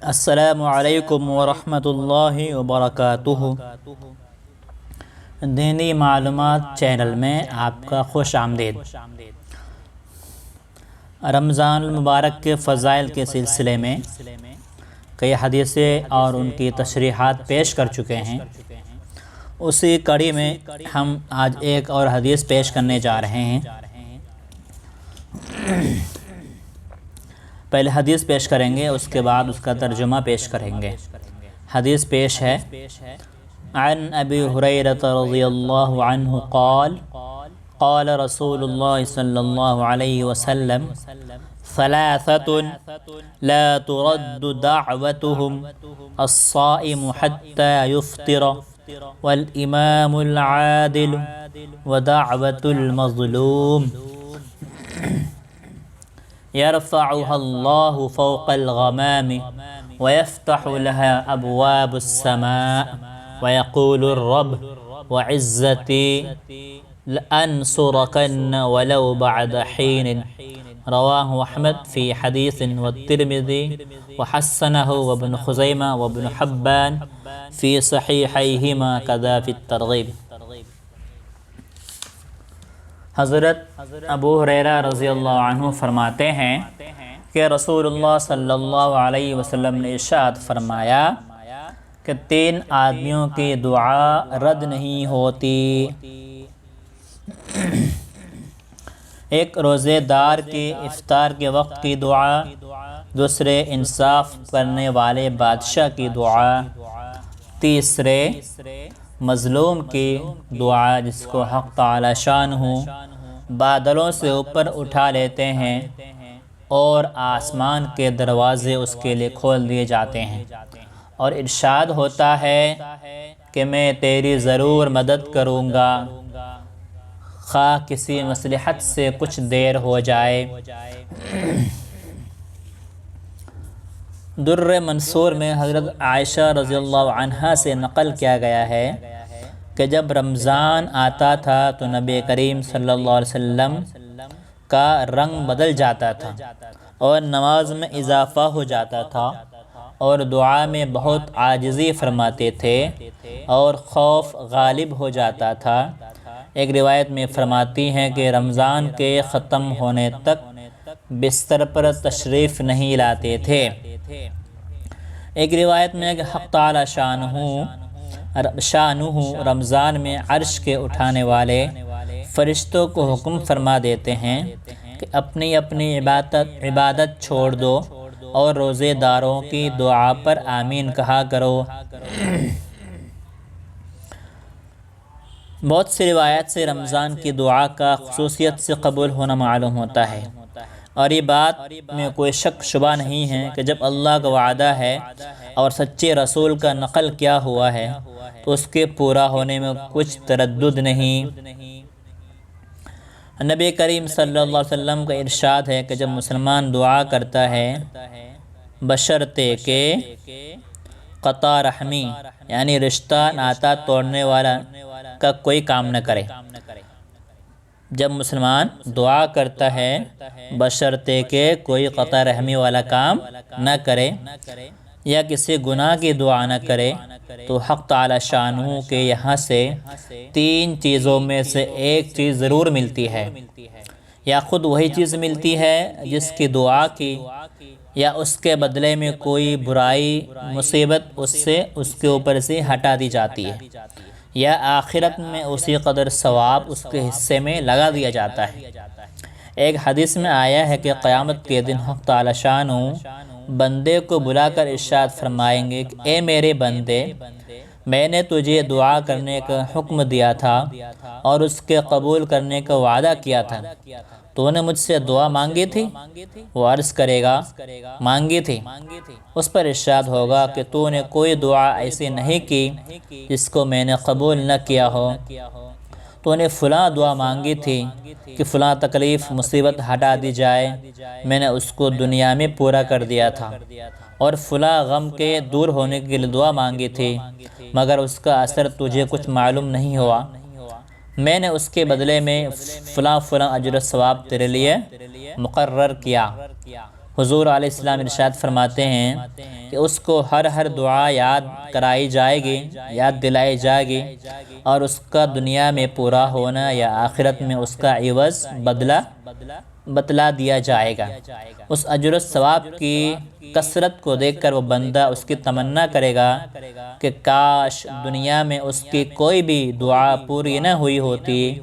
السلام علیکم ورحمۃ اللہ وبرکاتہ۔ دینی معلومات چینل میں آپ کا خوش آمدید۔ رمضان المبارک کے فضائل کے سلسلے میں کئی حدیثیں اور ان کی تشریحات پیش کر چکے ہیں۔ اسی کڑی میں ہم آج ایک اور حدیث پیش کرنے جا رہے ہیں۔ پہلے حدیث پیش کریں گے، اس کے بعد اس کا ترجمہ پیش کریں گے۔ حدیث پیش ہے، عن ابی ہریرہ رضی اللہ عنہ قال قال رسول اللہ صلی اللہ علیہ وسلم ثلاثة لا ترد دعوتهم الصائم حتى يفطر والإمام العادل ودعوة المظلوم يرفعها الله فوق الغمام ويفتح لها أبواب السماء ويقول الرب وعزتي لأنصركن ولو بعد حين رواه أحمد في حديث والترمذي وحسنه وابن خزيمة وابن حبان في صحيحيهما كذا في الترغيب۔ حضرت ابو ہریرہ رضی اللہ عنہ فرماتے ہیں کہ رسول اللہ صلی اللہ علیہ وسلم نے ارشاد فرمایا کہ 3 آدمیوں کی دعا رد نہیں ہوتی۔ ایک روزے دار کی افطار کے وقت کی دعا، دوسرے انصاف کرنے والے بادشاہ کی دعا، تیسرے مظلوم کی دعا جس کو حق تعالی شانہ بادلوں سے اوپر اٹھا لیتے ہیں اور آسمان کے دروازے اس کے لیے کھول دیے جاتے ہیں، اور ارشاد ہوتا ہے کہ میں تیری ضرور مدد کروں گا، خواہ کسی مصلحت سے کچھ دیر ہو جائے۔ در منصور میں حضرت عائشہ رضی اللہ عنہا سے نقل کیا گیا ہے کہ جب رمضان آتا تھا تو نبی کریم صلی اللہ علیہ وسلم کا رنگ بدل جاتا تھا اور نماز میں اضافہ ہو جاتا تھا اور دعا میں بہت عاجزی فرماتے تھے اور خوف غالب ہو جاتا تھا۔ ایک روایت میں فرماتی ہیں کہ رمضان کے ختم ہونے تک بستر پر تشریف نہیں لاتے تھے۔ ایک روایت میں کہ حق تعالی شانہ رمضان میں عرش کے اٹھانے والے فرشتوں کو حکم فرما دیتے ہیں کہ اپنی اپنی عبادت چھوڑ دو اور روزے داروں کی دعا پر آمین کہا کرو۔ بہت سی روایت سے رمضان کی دعا کا خصوصیت سے قبول ہونا معلوم ہوتا ہے، اور یہ بات میں کوئی شک شبہ نہیں ہے کہ جب اللہ کا وعدہ ہے اور سچے رسول کا نقل کیا ہوا ہے تو اس کے پورا ہونے میں کچھ تردد نہیں۔ نبی کریم صلی اللہ علیہ وسلم کا ارشاد ہے کہ جب مسلمان دعا کرتا ہے بشرطے کہ قطع رحمی یعنی رشتہ ناتا توڑنے والا کا کوئی کام نہ کرے، جب مسلمان دعا کرتا ہے بشرطے کہ کوئی قطع رحمی والا کام نہ کرے یا کسی گناہ کی دعا نہ کرے، تو حق تعالی شانہ کے یہاں سے 3 چیزوں میں سے ایک چیز ضرور ملتی ہے، یا خود وہی چیز ملتی ہے جس کی دعا کی، یا اس کے بدلے میں کوئی برائی مصیبت اس کے اوپر سے ہٹا دی جاتی ہے، یا آخرت میں اسی قدر ثواب اس کے حصے میں لگا دیا جاتا ہے۔ ایک حدیث میں آیا ہے کہ قیامت کے دن حق تعالی شانہ بندے کو بلا کر ارشاد فرمائیں گے کہ اے میرے بندے، میں نے تجھے دعا کرنے کا حکم دیا تھا اور اس کے قبول کرنے کا وعدہ کیا تھا، تو نے مجھ سے دعا مانگی تھی؟ وہ عرض کرے گا مانگی تھی۔ اس پر ارشاد ہوگا کہ تو نے کوئی دعا ایسی نہیں کی جس کو میں نے قبول نہ کیا ہو، تو نے فلاں دعا مانگی تھی کہ فلاں تکلیف مصیبت ہٹا دی جائے، میں نے اس کو دنیا میں پورا کر دیا تھا، اور فلاں غم کے دور ہونے کے لیے دعا مانگی تھی مگر اس کا اثر تجھے کچھ معلوم نہیں ہوا، میں نے اس کے بدلے میں فلاں اجر و ثواب تیرے لیے مقرر کیا۔ حضور علیہ السلام ارشاد فرماتے ہیں کہ اس کو ہر دعا یاد کرائی جائے گی، یاد دلائی جائے گی، اور اس کا دنیا میں پورا ہونا یا آخرت میں اس کا عوض بدلہ بتلا دیا جائے گا۔ اس اجر و ثواب کی کثرت کو دیکھ کر وہ بندہ اس کی تمنا کرے گا کہ کاش دنیا میں اس کی کوئی بھی دعا پوری نہ ہوئی ہوتی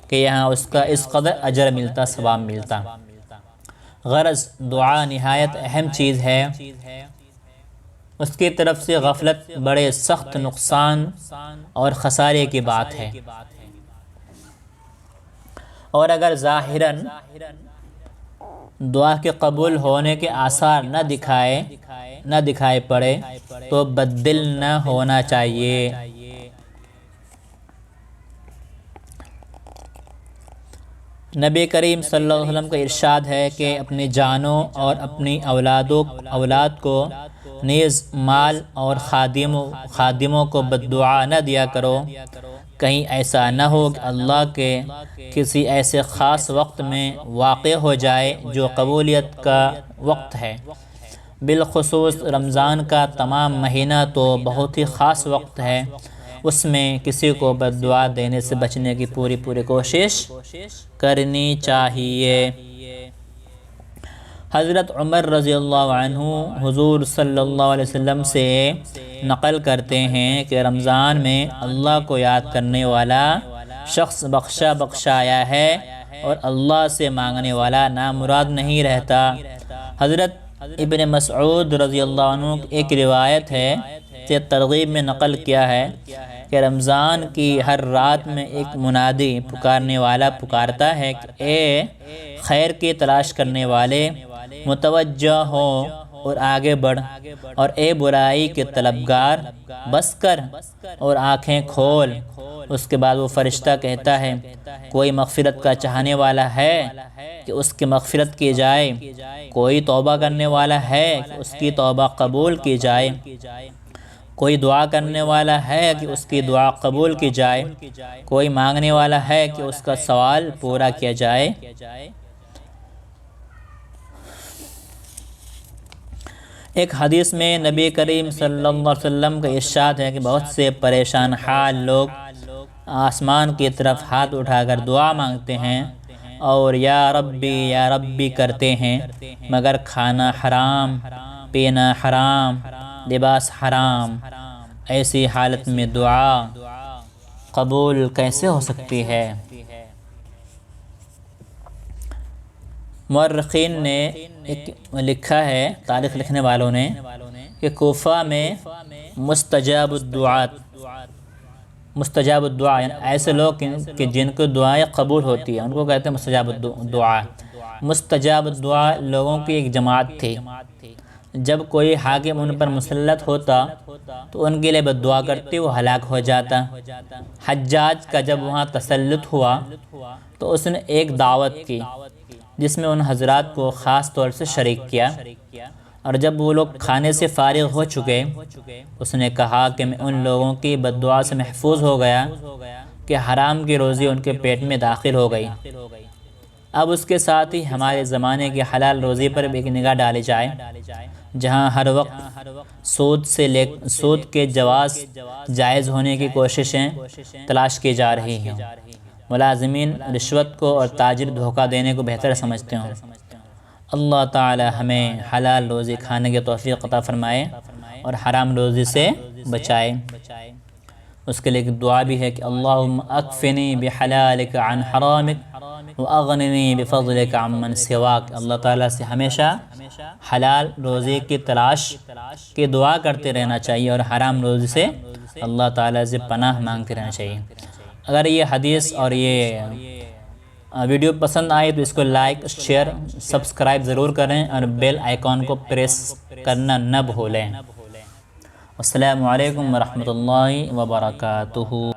کہ یہاں اس کا اس قدر اجر ملتا، ثواب ملتا۔ غرض دعا نہایت اہم چیز ہے، اس کی طرف سے غفلت بڑے سخت نقصان اور خسارے کی بات ہے۔ اور اگر ظاہراً دعا کے قبول ہونے کے آثار نہ دکھائی پڑے تو بددل نہ ہونا چاہیے۔ نبی کریم صلی اللہ علیہ وسلم کا ارشاد ہے کہ اپنی جانوں اور اپنی اولاد کو نیز مال اور خادموں کو بددعا نہ دیا کرو، کہیں ایسا نہ ہو کہ اللہ کے کسی ایسے خاص وقت میں واقع ہو جائے جو قبولیت کا وقت ہے۔ بالخصوص رمضان کا تمام مہینہ تو بہت ہی خاص وقت ہے، اس میں کسی کو بددعا دینے سے بچنے کی پوری کوشش کرنی چاہیے۔ حضرت عمر رضی اللہ عنہ حضور صلی اللہ علیہ وسلم سے نقل کرتے ہیں کہ رمضان میں اللہ کو یاد کرنے والا شخص بخشایا ہے اور اللہ سے مانگنے والا نامراد نہیں رہتا۔ حضرت ابن مسعود رضی اللہ عنہ ایک روایت ہے کہ ترغیب میں نقل کیا ہے کہ رمضان کی ہر رات میں ایک منادی پکارنے والا پکارتا ہے کہ اے خیر کی تلاش کرنے والے، متوجہ ہو اور آگے بڑھ، اور اے برائی کے طلبگار بس کر اور آنکھیں کھول۔ اس کے بعد وہ فرشتہ کہتا ہے کوئی مغفرت کا چاہنے والا ہے کہ اس کی مغفرت کی جائے، کوئی توبہ کرنے والا ہے کہ اس کی توبہ قبول کی جائے، کوئی دعا کرنے والا ہے کہ اس کی دعا قبول کی جائے، کوئی مانگنے والا ہے کہ اس کا سوال پورا کیا جائے۔ ایک حدیث میں نبی کریم صلی اللہ علیہ وسلم کا ارشاد ہے کہ بہت سے پریشان حال لوگ آسمان کی طرف ہاتھ اٹھا کر دعا مانگتے ہیں اور یا ربی کرتے ہیں، مگر کھانا حرام، پینا حرام، لباس حرام، ایسی حالت میں دعا قبول کیسے ہو سکتی ہے؟ مورخین نے لکھا ہے، تاریخ لکھنے والوں نے، کہ کوفہ میں مستجاب الدعا یعنی ایسے لوگ کہ جن کو دعائیں قبول ہوتی ہیں ان کو کہتے ہیں مستجاب الدعا۔ مستجاب الدعا لوگوں کی ایک جماعت تھی، جب کوئی حاکم ان پر مسلط ہوتا تو ان کے لیے بد دعا کرتے وہ ہلاک ہو جاتا۔ حجاج کا جب وہاں تسلط ہوا تو اس نے ایک دعوت کی جس میں ان حضرات کو خاص طور سے شریک کیا، اور جب وہ لوگ کھانے سے فارغ ہو چکے اس نے کہا کہ میں ان لوگوں کی بد دعا سے محفوظ ہو گیا کہ حرام کی روزی ان کے پیٹ میں داخل ہو گئی۔ اب اس کے ساتھ ہی ہمارے زمانے کی حلال روزی پر بھی ایک نگاہ ڈالی جائے، جہاں ہر وقت سود کے جواز جائز ہونے کی کوششیں تلاش کی جا رہی ہیں، ملازمین رشوت کو اور تاجر دھوکہ دینے کو بہتر سمجھتے ہوں۔ اللہ تعالی ہمیں حلال روزی کھانے کی توفیق عطا فرمائے اور حرام روزی سے بچائے۔ اس کے لیے ایک دعا بھی ہے کہ اللہم اکفنی بحلالک عن حرامک واغننی بفضلک عمن سواک۔ اللہ تعالیٰ سے ہمیشہ حلال روزی کی تلاش کی دعا کرتے رہنا چاہیے اور حرام روزی سے اللہ تعالیٰ سے پناہ مانگتے رہنا چاہیے۔ اگر یہ حدیث اور یہ ویڈیو پسند آئے تو اس کو لائک، شیئر، سبسکرائب ضرور کریں اور بیل آئیکن کو پریس کرنا نہ بھولیں۔ السلام علیکم ورحمۃ اللہ وبرکاتہ۔